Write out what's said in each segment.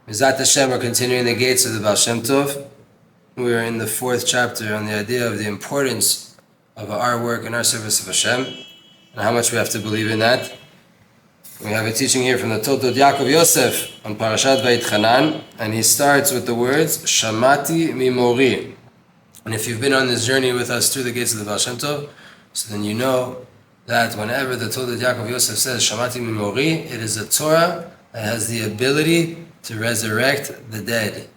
Mizat Hashem, we're continuing the gates of the Baal Shem Tov. We're in the 4th chapter on the idea of the importance of our work and our service of Hashem, and how much we have to believe in that. We have a teaching here from the Toltod Yaakov Yosef on Parashat Vayitchanan, and he starts with the words, Shamati Mimori. And if you've been on this journey with us through the gates of the Baal Shem Tov, so then you know that whenever the Toltod Yaakov Yosef says Shamati Mimori, it is a Torah that has the ability to resurrect the dead.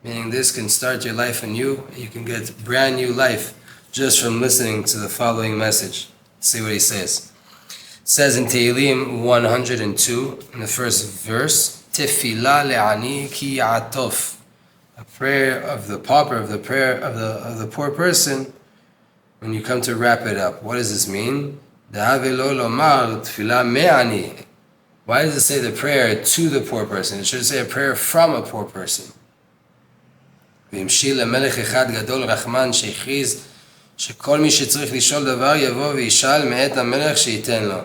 Meaning this can start your life anew. You can get brand new life just from listening to the following message. Let's see what he says. It says in Tehillim 102, in the first verse, Tefillah le'ani ki ya'atof. A prayer of the pauper, of the poor person, when you come to wrap it up. What does this mean? Da'ave lo lomar tefillah me'ani. Why does it say the prayer to the poor person? It should say a prayer from a poor person. והמשיל למלך אחד גדול רחמן שהכריז שכל מי שצריך לשאול דבר יבוא וישאל מאת המלך שייתן לו.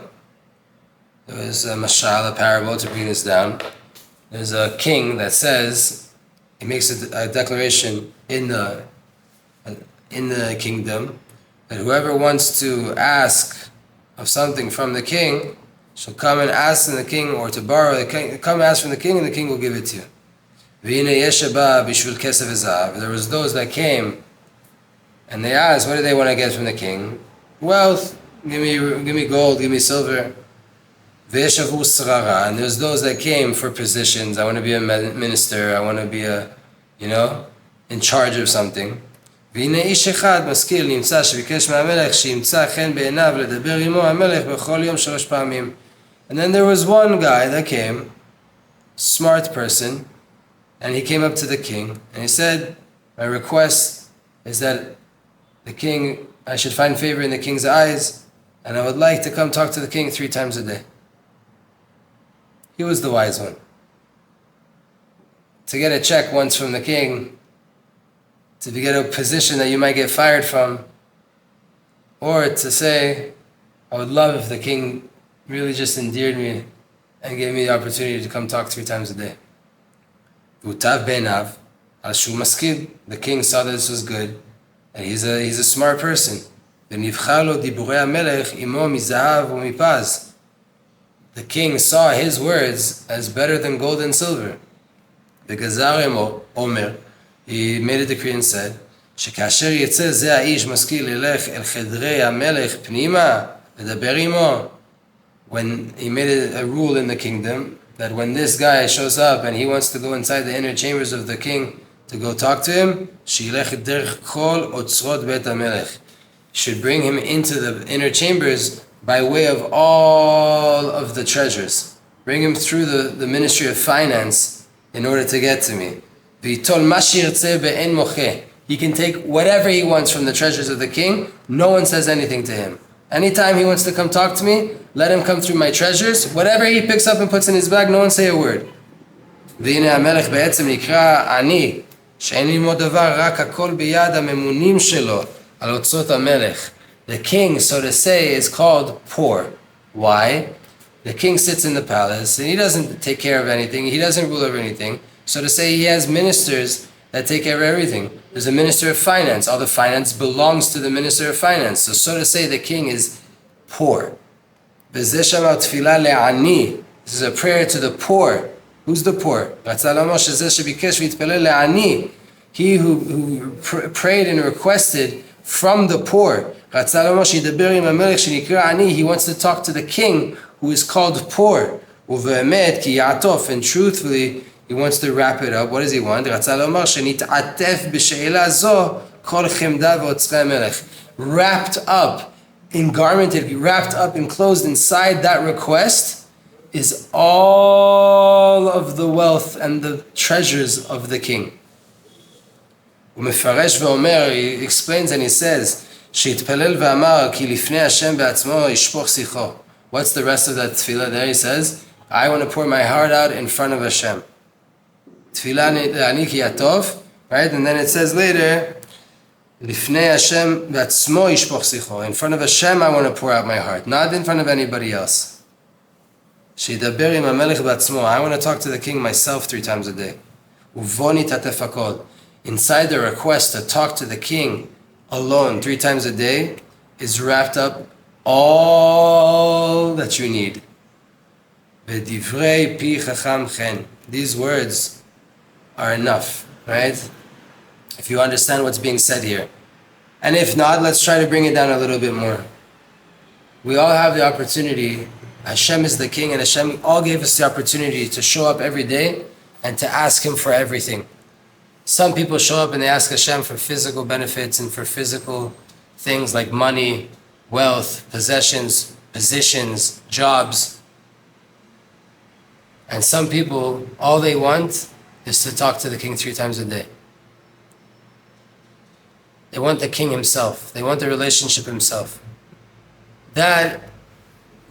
There is a mashal, a parable, to bring this down. There's a king that says, he makes a declaration in the kingdom that whoever wants to ask of something from the king shall come and ask from the king, or to borrow the king, come ask from the king and the king will give it to you. There was those that came and they asked, what do they want to get from the king? Wealth, give me gold, give me silver. And there's those that came for positions. I want to be a minister, I want to be in charge of something. And then there was one guy that came, smart person, and he came up to the king, and he said, my request is that the king, I should find favor in the king's eyes, and I would like to come talk to the king 3 times a day. He was the wise one. To get a check once from the king, to get a position that you might get fired from, or to say, I would love if the king really just endeared me and gave me the opportunity to come talk 3 times a day. The king saw that this was good, and he's a smart person. The king saw his words as better than gold and silver. The Gazar Omer, he made a decree and said, when he made a rule in the kingdom, that when this guy shows up and he wants to go inside the inner chambers of the king to go talk to him, should bring him into the inner chambers by way of all of the treasures. Bring him through the Ministry of Finance in order to get to me. He can take whatever he wants from the treasures of the king. No one says anything to him. Anytime he wants to come talk to me, let him come through my treasures. Whatever he picks up and puts in his bag, no one say a word. The king, so to say, is called poor. Why? The king sits in the palace and he doesn't take care of anything. He doesn't rule over anything. So to say, he has ministers that take care of everything. There's a minister of finance. All the finance belongs to the minister of finance. So to say, the king is poor. This is a prayer to the poor. Who's the poor? He who prayed and requested from the poor. He wants to talk to the king who is called poor. And truthfully, he wants to wrap it up. What does he want? Wrapped up, engarmented, wrapped up, enclosed inside that request is all of the wealth and the treasures of the king. He explains and he says, what's the rest of that tefillah there? He says, I want to pour my heart out in front of Hashem. Right? And then it says later, in front of Hashem I want to pour out my heart, not in front of anybody else. I want to talk to the king myself 3 times a day. Uvoni tatefakol. Inside the request to talk to the king alone 3 times a day is wrapped up all that you need. V'divrei pi chacham chen. These words are enough, right? If you understand what's being said here. And if not, let's try to bring it down a little bit more. We all have the opportunity. Hashem is the king, and Hashem all gave us the opportunity to show up every day and to ask him for everything. Some people show up and they ask Hashem for physical benefits and for physical things like money, wealth, possessions, positions, jobs. And some people, all they want is to talk to the king 3 times a day. They want the king himself. They want the relationship himself. That,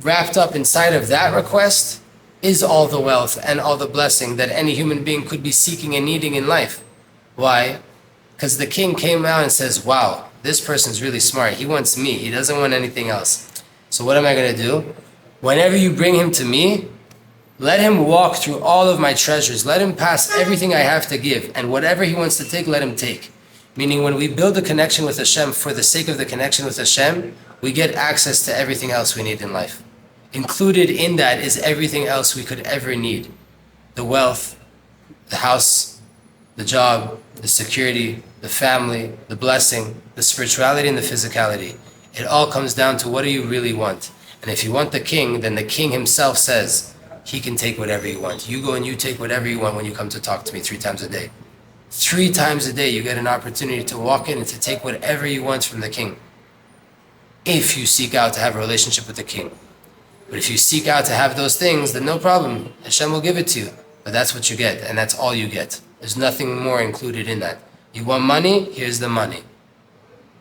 wrapped up inside of that request, is all the wealth and all the blessing that any human being could be seeking and needing in life. Why? Because the king came out and says, wow, this person's really smart. He wants me. He doesn't want anything else. So what am I going to do? Whenever you bring him to me, let him walk through all of my treasures. Let him pass everything I have to give. And whatever he wants to take, let him take. Meaning when we build a connection with Hashem for the sake of the connection with Hashem, we get access to everything else we need in life. Included in that is everything else we could ever need. The wealth, the house, the job, the security, the family, the blessing, the spirituality and the physicality. It all comes down to what do you really want? And if you want the king, then the king himself says, he can take whatever you want. You go and you take whatever you want when you come to talk to me 3 times a day. 3 times a day you get an opportunity to walk in and to take whatever you want from the king. If you seek out to have a relationship with the king. But if you seek out to have those things, then no problem. Hashem will give it to you. But that's what you get, and that's all you get. There's nothing more included in that. You want money? Here's the money.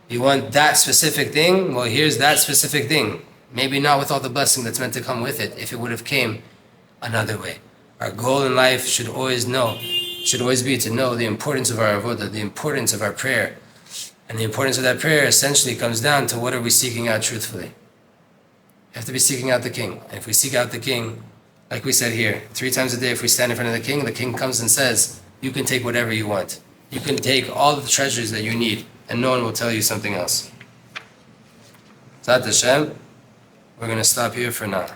You want that specific thing? Well, here's that specific thing. Maybe not with all the blessing that's meant to come with it, if it would have came another way. Our goal in life should always be to know the importance of our avodah, the importance of our prayer. And the importance of that prayer essentially comes down to what are we seeking out truthfully. You have to be seeking out the king. And if we seek out the king, like we said here, 3 times a day if we stand in front of the king comes and says, you can take whatever you want. You can take all of the treasures that you need, and no one will tell you something else. Tzad Hashem, we're going to stop here for now.